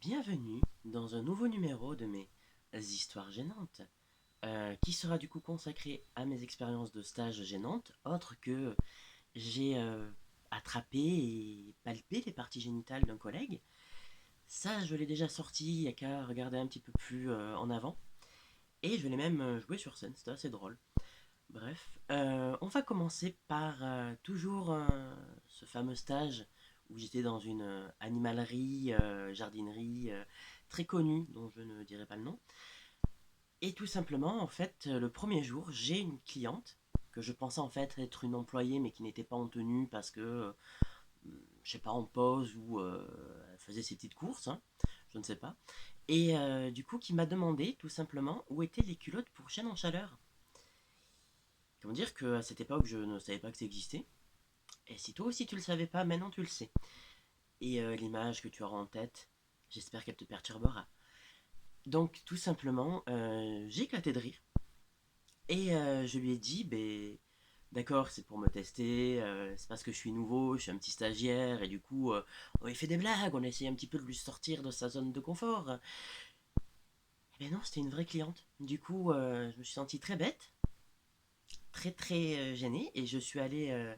Bienvenue dans un nouveau numéro de mes histoires gênantes, qui sera du coup consacré à mes expériences de stage gênantes, autres que j'ai attrapé et palpé les parties génitales d'un collègue. Ça, je l'ai déjà sorti, il n'y a qu'à regarder un petit peu plus en avant. Et je l'ai même joué sur scène, c'était assez drôle. Bref, on va commencer par toujours ce fameux stage où j'étais dans une animalerie, jardinerie très connue, dont je ne dirai pas le nom. Et tout simplement, en fait, le premier jour, j'ai une cliente que je pensais en fait être une employée, mais qui n'était pas en tenue parce que, je sais pas, en pause ou elle faisait ses petites courses, hein, je ne sais pas. Et du coup, qui m'a demandé tout simplement où étaient les culottes pour chaîne en chaleur. Comment dire qu'à cette époque, je ne savais pas que ça existait. Et si toi aussi tu le savais pas, maintenant tu le sais. Et l'image que tu auras en tête, j'espère qu'elle te perturbera. Donc tout simplement, j'ai éclaté de rire. Et je lui ai dit, ben, d'accord, c'est pour me tester, c'est parce que je suis nouveau, je suis un petit stagiaire, et du coup, on lui fait des blagues, on essaye un petit peu de lui sortir de sa zone de confort. Et ben non, c'était une vraie cliente. Du coup, je me suis senti très bête, très très gêné, et je suis allé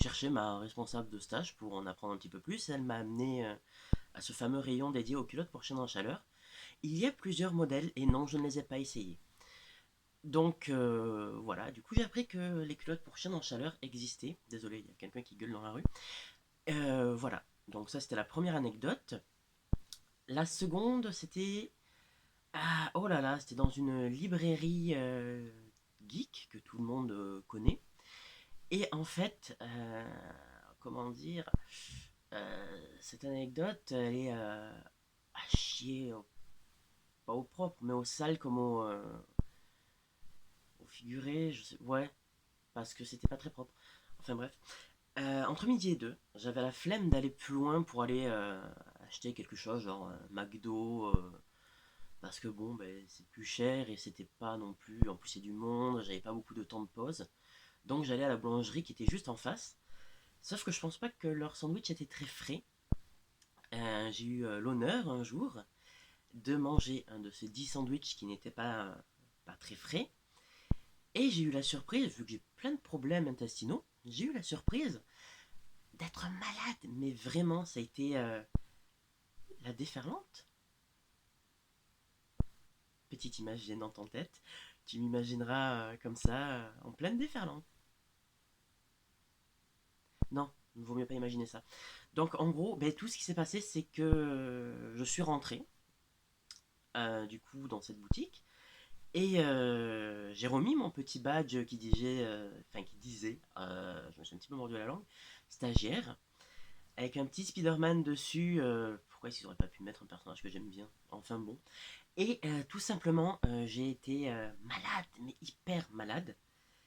chercher ma responsable de stage pour en apprendre un petit peu plus. Elle m'a amené à ce fameux rayon dédié aux culottes pour chiens en chaleur. Il y a plusieurs modèles et non, je ne les ai pas essayés. Donc voilà, du coup j'ai appris que les culottes pour chiens en chaleur existaient. Désolé, il y a quelqu'un qui gueule dans la rue. Voilà, donc ça c'était la première anecdote. La seconde c'était... Ah, oh là là, c'était dans une librairie geek que tout le monde connaît. Et en fait, comment dire, cette anecdote, elle est à chier, pas au propre, mais au sale comme au figuré, je sais, ouais, parce que c'était pas très propre. Enfin bref. Entre midi et deux, j'avais la flemme d'aller plus loin pour aller acheter quelque chose, genre McDo, parce que bon, ben, c'est plus cher et c'était pas non plus. En plus, c'est du monde, j'avais pas beaucoup de temps de pause. Donc j'allais à la boulangerie qui était juste en face. Sauf que je pense pas que leur sandwich était très frais. J'ai eu l'honneur un jour de manger un de ces 10 sandwichs qui n'étaient pas très frais. Et j'ai eu la surprise, vu que j'ai plein de problèmes intestinaux, j'ai eu la surprise d'être malade. Mais vraiment, ça a été la déferlante. Petite image gênante en tête. Tu m'imagineras comme ça, en pleine déferlante. Non, il vaut mieux pas imaginer ça. Donc en gros, ben, tout ce qui s'est passé, c'est que je suis rentré, du coup, dans cette boutique. Et j'ai remis mon petit badge qui disait, je me suis un petit peu mordu à la langue, stagiaire, avec un petit Spider-Man dessus. Pourquoi est-ce qu'ils auraient pas pu mettre un personnage que j'aime bien? Enfin bon. Et tout simplement, j'ai été malade, mais hyper malade.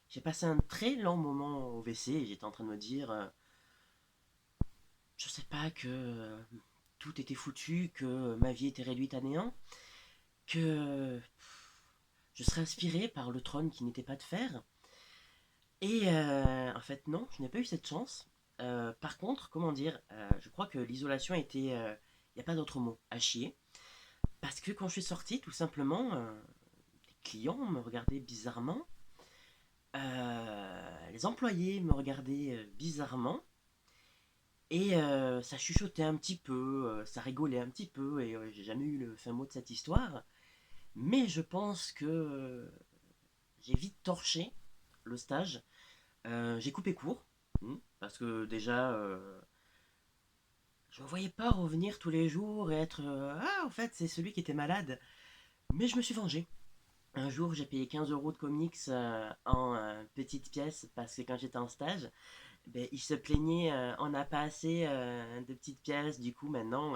J'ai passé un très long moment au WC et j'étais en train de me dire, je sais pas, que tout était foutu, que ma vie était réduite à néant, que je serais inspiré par le trône qui n'était pas de fer. Et en fait, non, je n'ai pas eu cette chance. Par contre, comment dire, je crois que l'isolation était, il n'y a pas d'autre mot, à chier. Parce que quand je suis sorti, tout simplement, les clients me regardaient bizarrement. Les employés me regardaient bizarrement. Et ça chuchotait un petit peu, ça rigolait un petit peu. Et j'ai jamais eu le fin mot de cette histoire. Mais je pense que j'ai vite torché le stage. J'ai coupé court, parce que déjà, je ne voyais pas revenir tous les jours et être ah, en fait, c'est celui qui était malade. Mais je me suis vengé. Un jour, j'ai payé 15 euros de comics en petites pièces parce que quand j'étais en stage, ben, il se plaignait on n'a pas assez de petites pièces. Du coup, maintenant,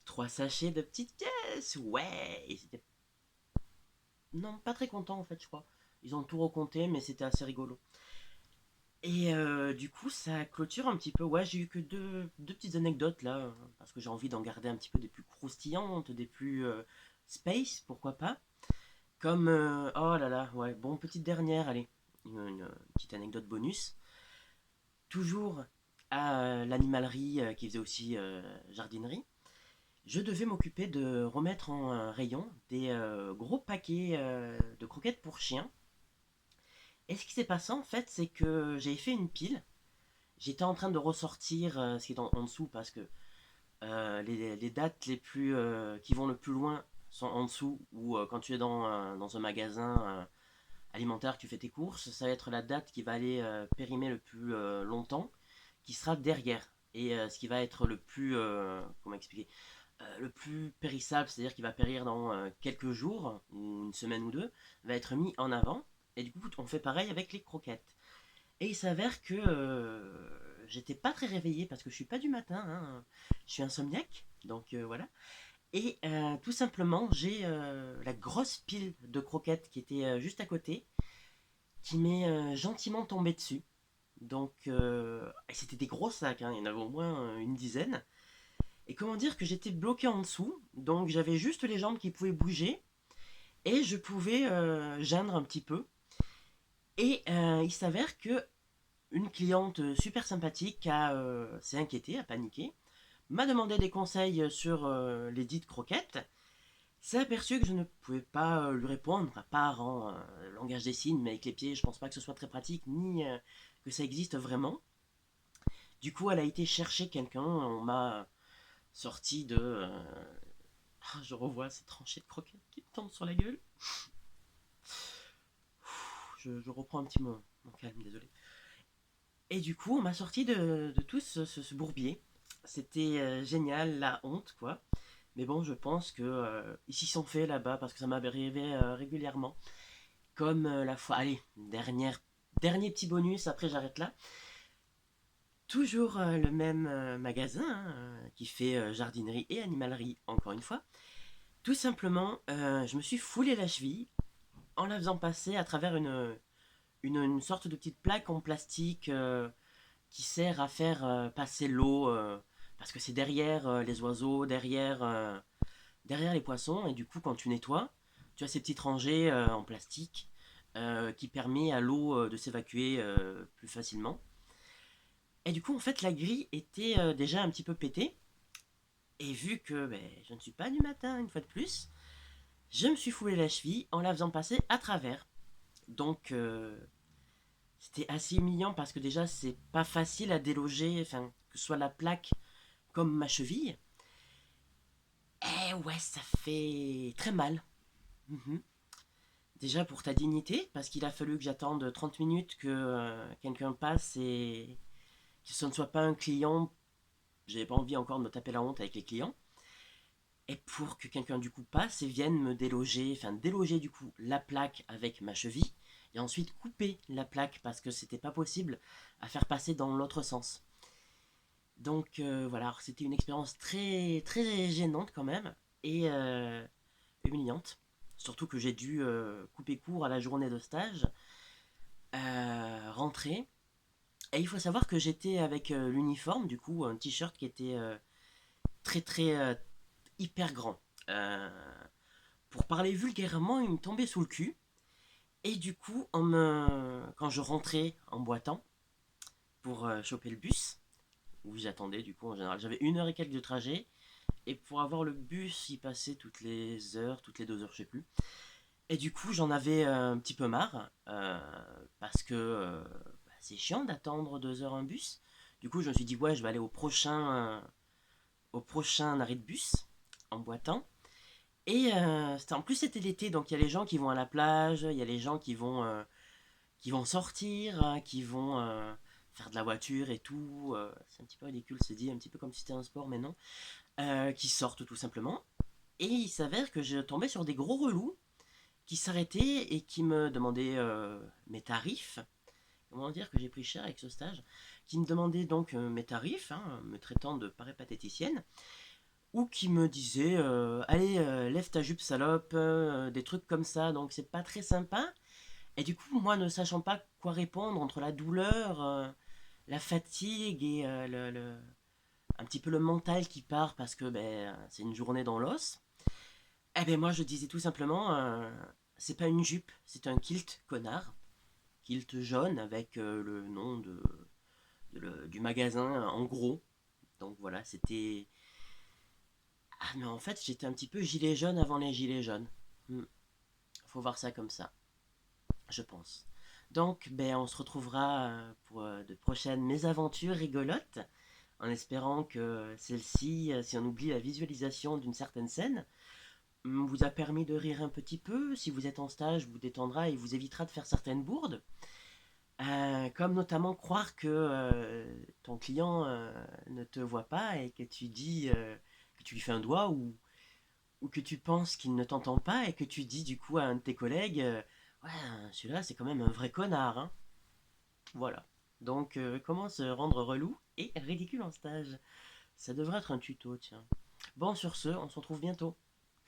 3 sachets de petites pièces. Ouais! Et c'était. Non, pas très content en fait, je crois. Ils ont tout recompté, mais c'était assez rigolo. Et du coup, ça clôture un petit peu. Ouais, j'ai eu que deux petites anecdotes là, parce que j'ai envie d'en garder un petit peu des plus croustillantes, des plus space, pourquoi pas. Comme, oh là là, ouais, bon, petite dernière, allez, une petite anecdote bonus. Toujours à l'animalerie qui faisait aussi jardinerie. je devais m'occuper de remettre en rayon des gros paquets de croquettes pour chiens. Et ce qui s'est passé en fait, c'est que j'ai fait une pile. J'étais en train de ressortir ce qui est en dessous parce que les dates qui vont le plus loin sont en dessous ou quand tu es dans un magasin alimentaire, que tu fais tes courses, ça va être la date qui va aller périmer le plus longtemps, qui sera derrière. Et ce qui va être le plus, comment expliquer, le plus périssable, c'est-à-dire qu'il va périr dans quelques jours, ou une semaine ou deux, va être mis en avant. Et du coup, on fait pareil avec les croquettes. Et il s'avère que j'étais pas très réveillé parce que je suis pas du matin, hein. Je suis insomniaque, donc voilà. Et tout simplement, j'ai la grosse pile de croquettes qui était juste à côté, qui m'est gentiment tombée dessus. Donc, c'était des gros sacs, hein, il y en avait au moins une dizaine. Et comment dire que j'étais bloqué en dessous, donc j'avais juste les jambes qui pouvaient bouger, et je pouvais geindre un petit peu. Et il s'avère que une cliente super sympathique s'est inquiétée, a paniqué, m'a demandé des conseils sur les dites croquettes, s'est aperçu que je ne pouvais pas lui répondre, à part en langage des signes, mais avec les pieds, je pense pas que ce soit très pratique, ni que ça existe vraiment. Du coup, elle a été chercher quelqu'un, on m'a sorti de... je revois ces tranchées de croquettes qui me tombent sur la gueule. Je reprends un petit mon calme, désolé. Et du coup, on m'a sorti de tout ce bourbier. C'était génial, la honte, quoi. Mais bon, je pense que ils s'y sont fait là-bas parce que ça m'arrivait régulièrement. Comme la fois. Allez, dernier petit bonus, après j'arrête là. Toujours le même magasin qui fait jardinerie et animalerie, encore une fois. Tout simplement, je me suis foulé la cheville en la faisant passer à travers une sorte de petite plaque en plastique qui sert à faire passer l'eau parce que c'est derrière les oiseaux, derrière les poissons, et du coup quand tu nettoies, tu as ces petites rangées en plastique qui permet à l'eau de s'évacuer plus facilement. Et du coup en fait la grille était déjà un petit peu pétée, et vu que ben, je ne suis pas du matin une fois de plus, je me suis foulé la cheville en la faisant passer à travers. Donc c'était assez humiliant parce que déjà c'est pas facile à déloger, enfin que ce soit la plaque comme ma cheville. Eh ouais, ça fait très mal. Mhm. Déjà pour ta dignité, parce qu'il a fallu que j'attende 30 minutes que quelqu'un passe et que ce ne soit pas un client. J'avais pas envie encore de me taper la honte avec les clients. Et pour que quelqu'un du coup passe et vienne me déloger, enfin déloger du coup la plaque avec ma cheville, et ensuite couper la plaque parce que c'était pas possible à faire passer dans l'autre sens. Donc voilà, c'était une expérience très très gênante quand même et humiliante. Surtout que j'ai dû couper court à la journée de stage, rentrer. Et il faut savoir que j'étais avec l'uniforme, du coup, un t-shirt qui était très très hyper grand. Euh, pour parler vulgairement, il me tombait sous le cul. Et du coup, quand je rentrais en boitant pour choper le bus, où j'attendais du coup en général, j'avais 1 heure et quelques de trajet. Et pour avoir le bus, il passait toutes les heures, toutes les 2 heures, je sais plus. Et du coup, j'en avais un petit peu marre, parce que c'est chiant d'attendre 2 heures un bus. Du coup, je me suis dit, ouais, je vais aller au prochain arrêt de bus, en boitant. Et en plus, c'était l'été, donc il y a les gens qui vont à la plage, il y a les gens qui vont sortir, hein, qui vont faire de la voiture et tout. C'est un petit peu ridicule, c'est dit, un petit peu comme si c'était un sport, mais non. Qui sortent tout simplement. Et il s'avère que je tombais sur des gros relous qui s'arrêtaient et qui me demandaient mes tarifs. Comment dire que j'ai pris cher avec ce stage? Qui me demandaient donc mes tarifs, hein, me traitant de péripatéticienne, ou qui me disaient allez, lève ta jupe salope, des trucs comme ça, donc c'est pas très sympa. Et du coup, moi ne sachant pas quoi répondre entre la douleur, la fatigue et un petit peu le mental qui part parce que ben, c'est une journée dans l'os, eh ben moi je disais tout simplement c'est pas une jupe, c'est un kilt connard, kilt jaune avec le nom du magasin en gros. Donc voilà, c'était mais en fait, j'étais un petit peu gilet jaune avant les gilets jaunes. Hmm, Faut voir ça comme ça, je pense. Donc, ben, on se retrouvera pour de prochaines mésaventures rigolotes, en espérant que celle-ci, si on oublie la visualisation d'une certaine scène, vous a permis de rire un petit peu. Si vous êtes en stage, vous détendra et vous évitera de faire certaines bourdes. Comme notamment croire que ton client ne te voit pas et que tu dis que tu lui fais un doigt ou que tu penses qu'il ne t'entend pas et que tu dis du coup à un de tes collègues ouais, celui-là c'est quand même un vrai connard, hein. Voilà. Donc comment se rendre relou et ridicule en stage. Ça devrait être un tuto, tiens. Bon, sur ce, on se retrouve bientôt.